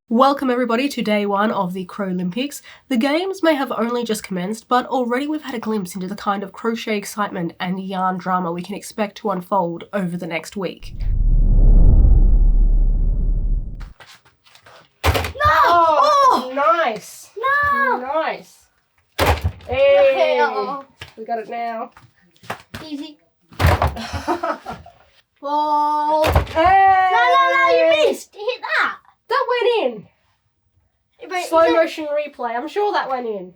Welcome everybody to day one of the Crolympics. The games may have only just commenced, but already we've had a glimpse into the kind of crochet excitement and yarn drama we can expect to unfold over the next week. No! Oh! Nice! No! Nice! Hey! No. We got it now. Easy. Ball. Hey! No, you missed. You hit that. That went in! But Slow motion replay, I'm sure that went in.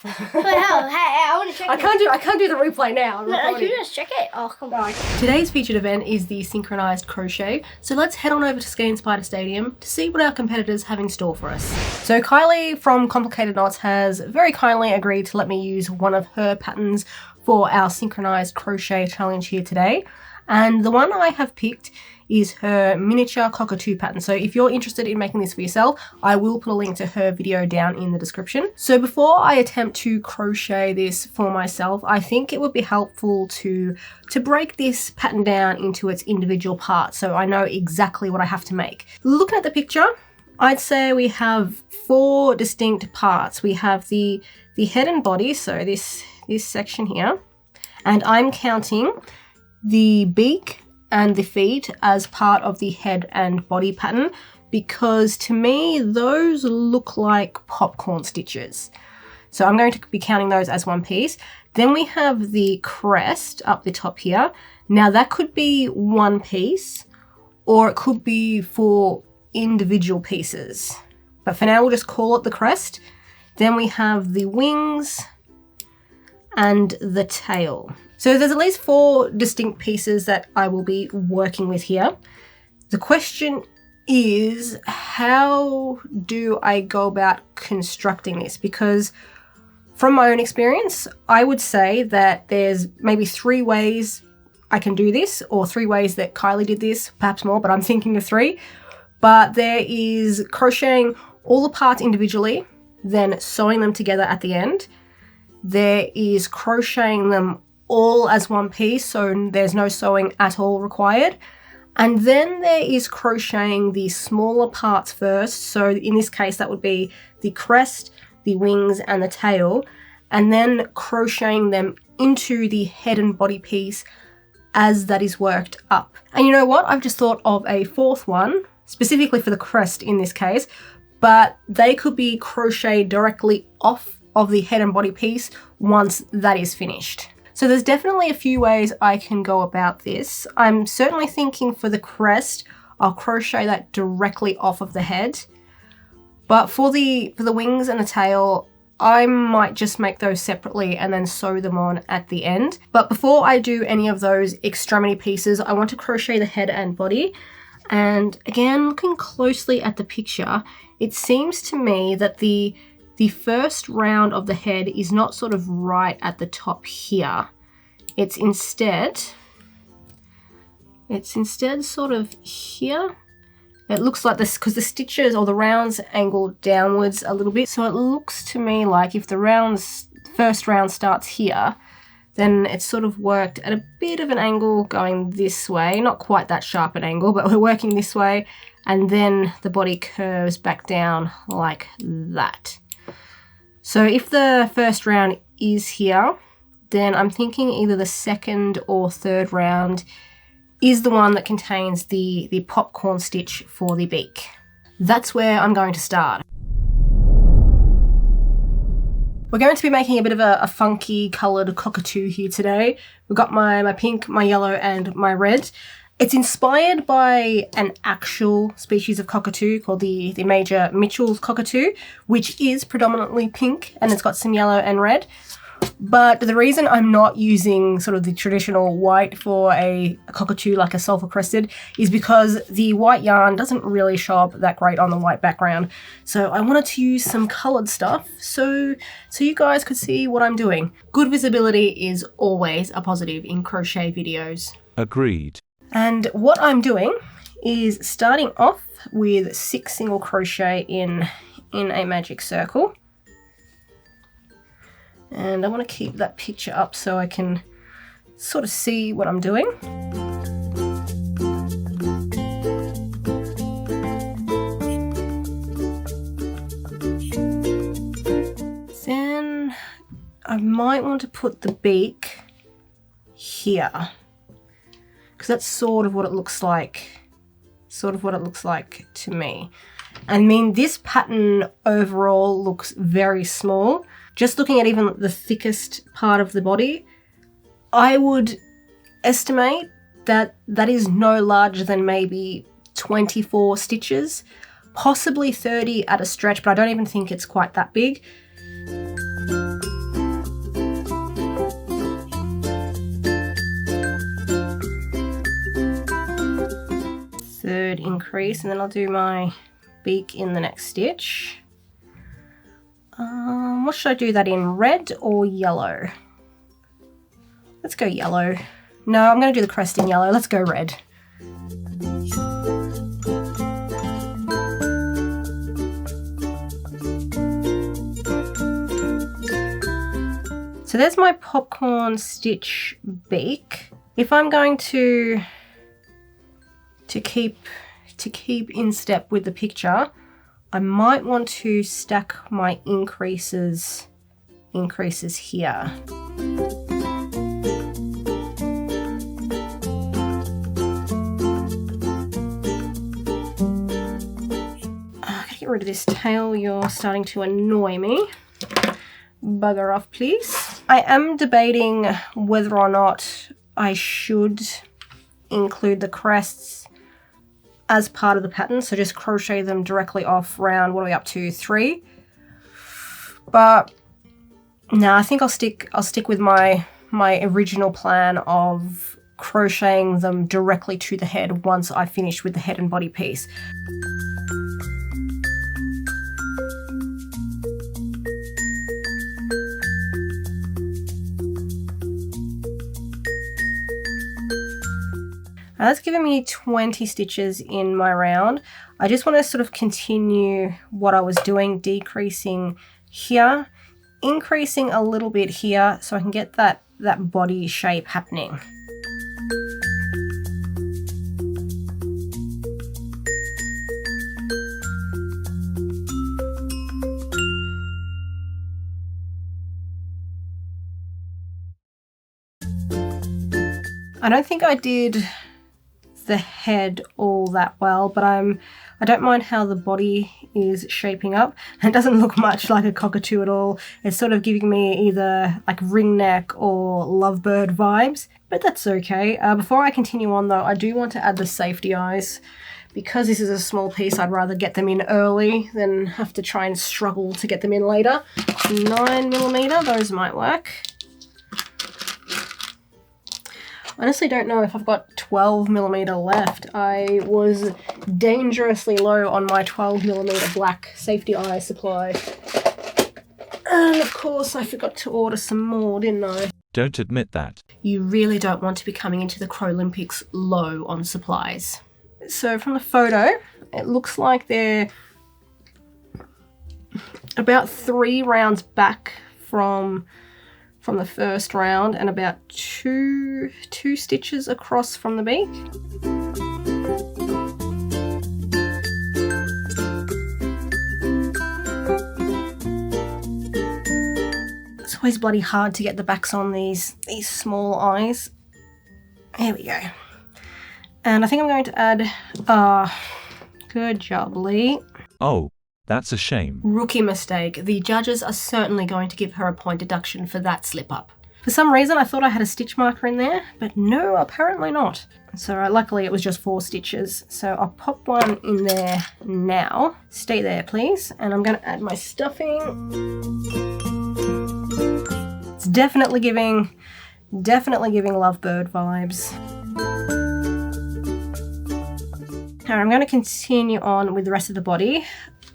I want to check I can't do the replay now. I'm No, can recording. you just check it? Oh, come on. Today's featured event is the Synchronized Crochet, so let's head on over to Skein Spider Stadium to see what our competitors have in store for us. So Kylie from Complicated Knots has very kindly agreed to let me use one of her patterns for our Synchronized Crochet challenge here today, and the one I have picked is her miniature cockatoo pattern. So if you're interested in making this for yourself, I will put a link to her video down in the description. So before I attempt to crochet this for myself, I think it would be helpful to break this pattern down into its individual parts so I know exactly what I have to make. Looking at the picture, I'd say we have 4 distinct parts. We have the head and body, so this section here, and I'm counting the beak and the feet as part of the head and body pattern because to me those look like popcorn stitches. So I'm going to be counting those as one piece. Then we have the crest up the top here. Now that could be one piece or it could be 4 individual pieces. But for now we'll just call it the crest. Then we have the wings and the tail. So there's at least 4 distinct pieces that I will be working with here. The question is, how do I go about constructing this? Because from my own experience, I would say that there's maybe 3 ways I can do this, or 3 ways that Kylie did this, perhaps more, but I'm thinking of 3. But there is crocheting all the parts individually, then sewing them together at the end. There is crocheting them all as one piece, so there's no sewing at all required. And then there is crocheting the smaller parts first, so in this case that would be the crest, the wings and the tail, and then crocheting them into the head and body piece as that is worked up. And you know what, I've just thought of a 4th one, specifically for the crest in this case, but they could be crocheted directly off of the head and body piece once that is finished. So there's definitely a few ways I can go about this. I'm certainly thinking for the crest, I'll crochet that directly off of the head. But for the wings and the tail, I might just make those separately and then sew them on at the end. But before I do any of those extremity pieces, I want to crochet the head and body. And again, looking closely at the picture, it seems to me that the first round of the head is not sort of right at the top here. It's instead sort of here. It looks like this because the stitches or the rounds angle downwards a little bit. So it looks to me like if the first round starts here, then it's sort of worked at a bit of an angle going this way. Not quite that sharp an angle, but we're working this way. And then the body curves back down like that. So if the first round is here, then I'm thinking either the 2nd or 3rd round is the one that contains the popcorn stitch for the beak. That's where I'm going to start. We're going to be making a bit of a funky coloured cockatoo here today. We've got my pink, my yellow and my red. It's inspired by an actual species of cockatoo called the Major Mitchell's cockatoo, which is predominantly pink and it's got some yellow and red. But the reason I'm not using sort of the traditional white for a cockatoo like a sulfur crested is because the white yarn doesn't really show up that great on the white background. So I wanted to use some coloured stuff so you guys could see what I'm doing. Good visibility is always a positive in crochet videos. Agreed. And what I'm doing is starting off with 6 single crochet in a magic circle. And I want to keep that picture up so I can sort of see what I'm doing. I might want to put the beak here, because that's sort of what it looks like. Sort of what it looks like to me. I mean, this pattern overall looks very small. Just looking at even the thickest part of the body, I would estimate that that is no larger than maybe 24 stitches, possibly 30 at a stretch, but I don't even think it's quite that big. Third increase, and then I'll do my beak in the next stitch. What should I do that in, red or yellow? Let's go yellow. No, I'm going to do the crest in yellow. Let's go red. So there's my popcorn stitch beak. If I'm going to keep in step with the picture, I might want to stack my increases here. Get rid of this tail, you're starting to annoy me. Bugger off, please. I am debating whether or not I should include the crests as part of the pattern, so just crochet them directly off round, what are we up to, 3? But no, I think I'll stick with my original plan of crocheting them directly to the head once I finish with the head and body piece. That's given me 20 stitches in my round. I just want to sort of continue what I was doing, decreasing here, increasing a little bit here so I can get that body shape happening. I don't think I did the head all that well, but I don't mind how the body is shaping up. It doesn't look much like a cockatoo at all. It's sort of giving me either like ring neck or lovebird vibes, but that's okay. Before I continue on though, I do want to add the safety eyes. Because this is a small piece, I'd rather get them in early than have to try and struggle to get them in later. 9mm, those might work. Honestly don't know if I've got 12mm left. I was dangerously low on my 12mm black safety eye supply. And of course I forgot to order some more, didn't I? Don't admit that. You really don't want to be coming into the Crolympics low on supplies. So from the photo, it looks like they're about 3 rounds back from the first round and about two stitches across from the beak. It's always bloody hard to get the backs on these small eyes. There we go. And I think I'm going to add, good job, Lee. Oh, that's a shame. Rookie mistake. The judges are certainly going to give her a point deduction for that slip up. For some reason I thought I had a stitch marker in there, but no, apparently not. So luckily it was just 4 stitches. So I'll pop one in there now. Stay there please. And I'm going to add my stuffing. It's definitely giving lovebird vibes. Now I'm going to continue on with the rest of the body.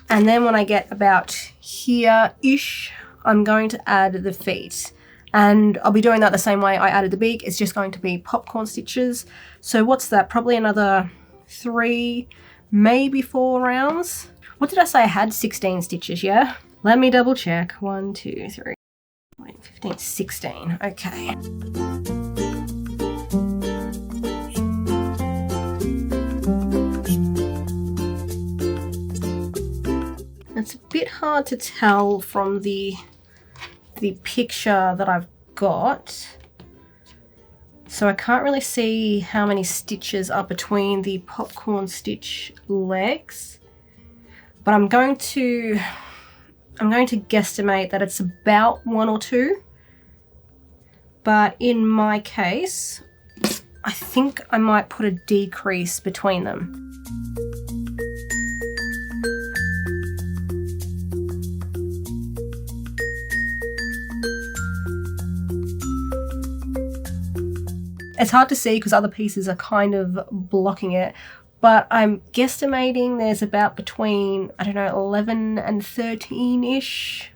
And then when I get about here-ish, I'm going to add the feet. And I'll be doing that the same way I added the beak. It's just going to be popcorn stitches. So what's that? Probably another 3, maybe 4 rounds. What did I say? I had 16 stitches, yeah? Let me double check. 1, 2, 3, 15, 16. Okay. It's a bit hard to tell from the the picture that I've got. So I can't really see how many stitches are between the popcorn stitch legs, but I'm going to guesstimate that it's about 1 or 2. But in my case, I think I might put a decrease between them. It's hard to see because other pieces are kind of blocking it, but I'm guesstimating there's about between, I don't know, 11 and 13-ish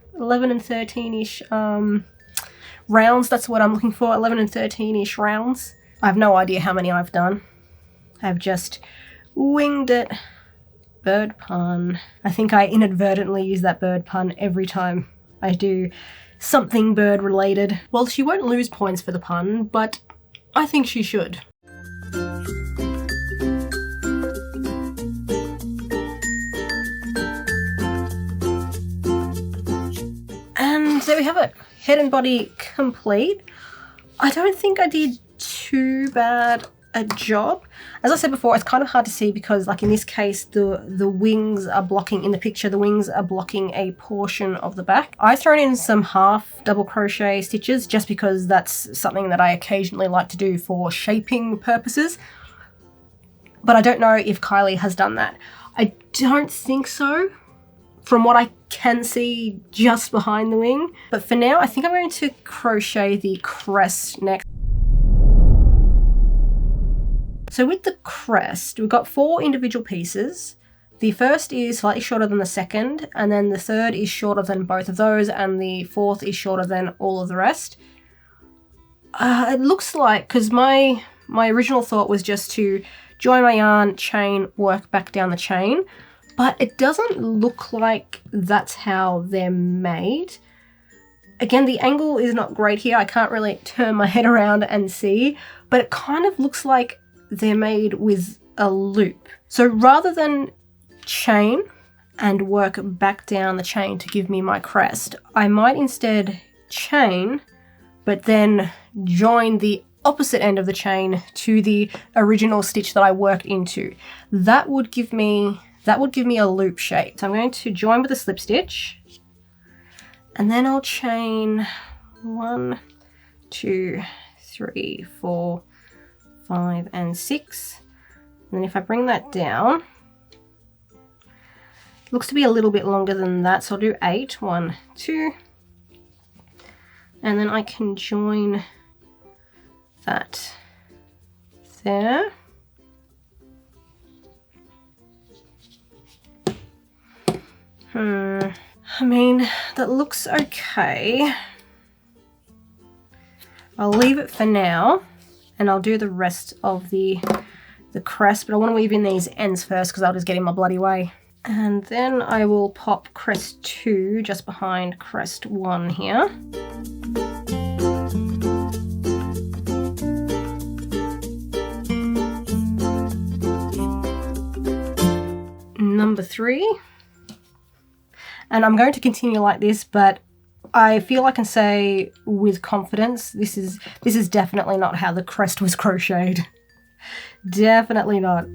rounds. That's what I'm looking for, 11 and 13-ish rounds. I have no idea how many I've done. I've just winged it. Bird pun. I think I inadvertently use that bird pun every time I do something bird related. Well, she won't lose points for the pun, but I think she should. And there we have it. Head and body complete. I don't think I did too bad a job. As I said before, it's kind of hard to see because, like in this case, the wings are blocking, in the picture, the wings are blocking a portion of the back. I've thrown in some half double crochet stitches just because that's something that I occasionally like to do for shaping purposes. But I don't know if Kylie has done that. I don't think so, from what I can see just behind the wing. But for now, I think I'm going to crochet the crest next. So with the crest, we've got 4 individual pieces. The first is slightly shorter than the second, and then the third is shorter than both of those, and the fourth is shorter than all of the rest. It looks like, because my original thought was just to join my yarn, chain, work back down the chain, but it doesn't look like that's how they're made. Again, the angle is not great here. I can't really turn my head around and see, but it kind of looks like they're made with a loop. So rather than chain and work back down the chain to give me my crest, I might instead chain, but then join the opposite end of the chain to the original stitch that I worked into. That would give me a loop shape. So I'm going to join with a slip stitch, and then I'll chain 1, 2, 3, 4, 5 and 6. And then if I bring that down, it looks to be a little bit longer than that, so I'll do 8, 1, 2, and then I can join that there. I mean, that looks okay. I'll leave it for now, and I'll do the rest of the crest, but I want to weave in these ends first because I'll just get in my bloody way. And then I will pop crest 2 just behind crest 1 here. Number 3. And I'm going to continue like this, but I feel I can say with confidence, this is definitely not how the crest was crocheted. Definitely not.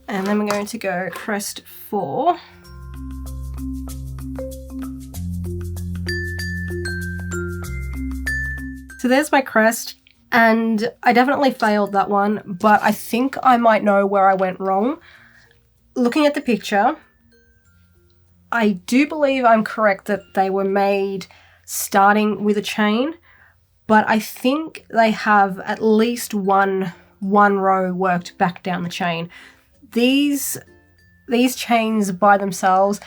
And then we're going to go crest 4. So there's my crest, and I definitely failed that one, but I think I might know where I went wrong. Looking at the picture, I do believe I'm correct that they were made starting with a chain, but I think they have at least one row worked back down the chain. These chains by themselves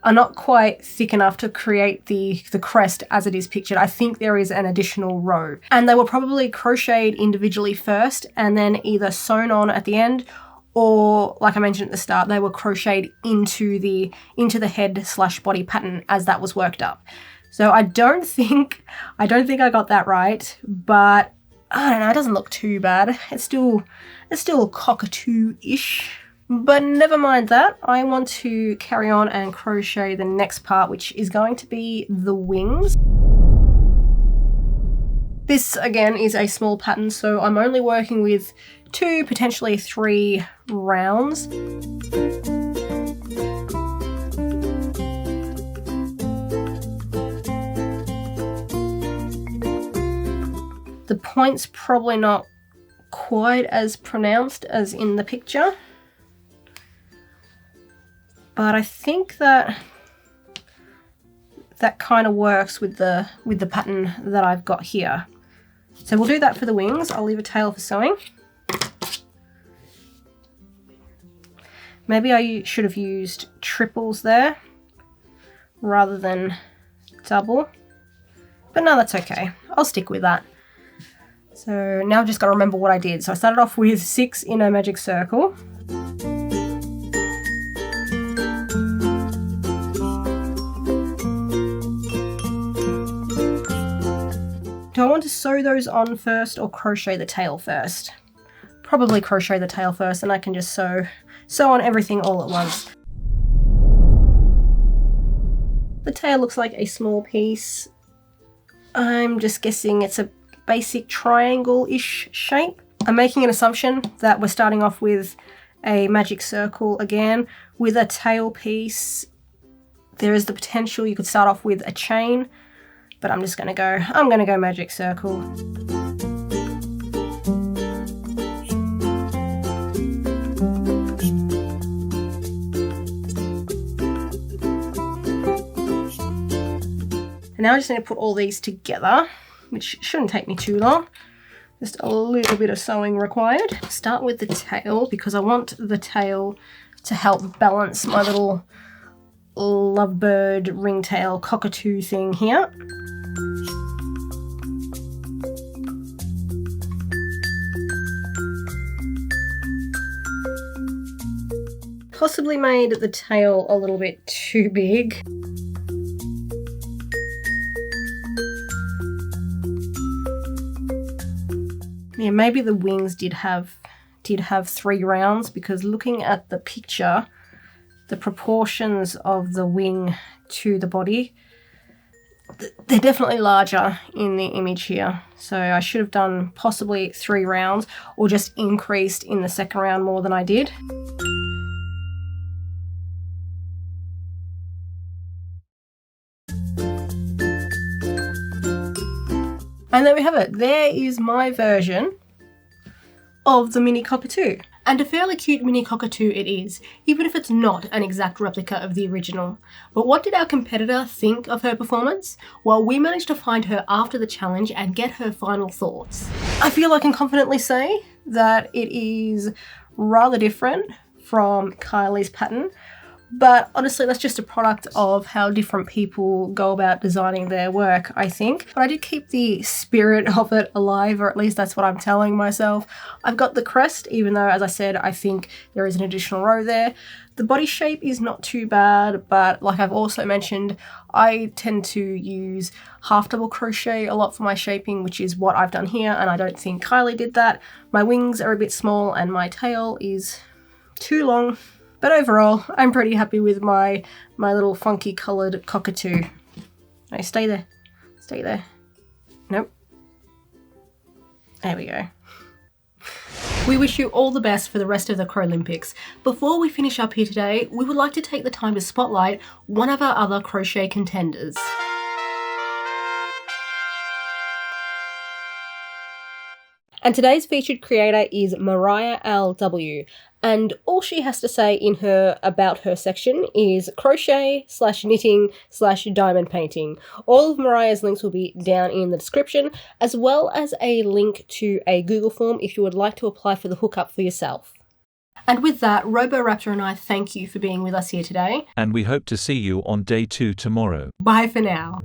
are not quite thick enough to create the crest as it is pictured. I think there is an additional row, and they were probably crocheted individually first and then either sewn on at the end, or like I mentioned at the start, they were crocheted into the head/body pattern as that was worked up. So I don't think I got that right, but I don't know, it doesn't look too bad. It's still cockatoo-ish. But never mind that. I want to carry on and crochet the next part, which is going to be the wings. This again is a small pattern, so I'm only working with 2, potentially 3 rounds. The point's probably not quite as pronounced as in the picture, but I think that kind of works with the pattern that I've got here. So we'll do that for the wings. I'll leave a tail for sewing. Maybe I should have used triples there rather than double, but no, that's okay. I'll stick with that. So now I've just got to remember what I did. So I started off with 6 in a magic circle. Do I want to sew those on first or crochet the tail first? Probably crochet the tail first, and I can just sew on everything all at once. The tail looks like a small piece. I'm just guessing it's a basic triangle-ish shape. I'm making an assumption that we're starting off with a magic circle again with a tail piece. There is the potential you could start off with a chain, but I'm gonna go magic circle. And now I just need to put all these together, which shouldn't take me too long. Just a little bit of sewing required. Start with the tail because I want the tail to help balance my little lovebird ringtail cockatoo thing here. Possibly made the tail a little bit too big. Yeah, maybe the wings did have 3 rounds, because looking at the picture, the proportions of the wing to the body, they're definitely larger in the image here. So I should have done possibly 3 rounds or just increased in the second round more than I did. And there we have it. There is my version of the mini cockatoo. And a fairly cute mini cockatoo it is, even if it's not an exact replica of the original. But what did our competitor think of her performance? Well, we managed to find her after the challenge and get her final thoughts. I feel I can confidently say that it is rather different from Kylie's pattern. But honestly, that's just a product of how different people go about designing their work, I think. But I did keep the spirit of it alive, or at least that's what I'm telling myself. I've got the crest, even though, as I said, I think there is an additional row there. The body shape is not too bad, but like I've also mentioned, I tend to use half double crochet a lot for my shaping, which is what I've done here, and I don't think Kylie did that. My wings are a bit small and my tail is too long. But overall, I'm pretty happy with my little funky coloured cockatoo. No, stay there. Stay there. Nope. There we go. We wish you all the best for the rest of the Crolympics. Before we finish up here today, we would like to take the time to spotlight one of our other crochet contenders. And today's featured creator is Mariah L W, and all she has to say in her About Her section is crochet/knitting/diamond painting. All of Mariah's links will be down in the description, as well as a link to a Google form if you would like to apply for the hookup for yourself. And with that, Roboraptor and I thank you for being with us here today. And we hope to see you on day 2 tomorrow. Bye for now.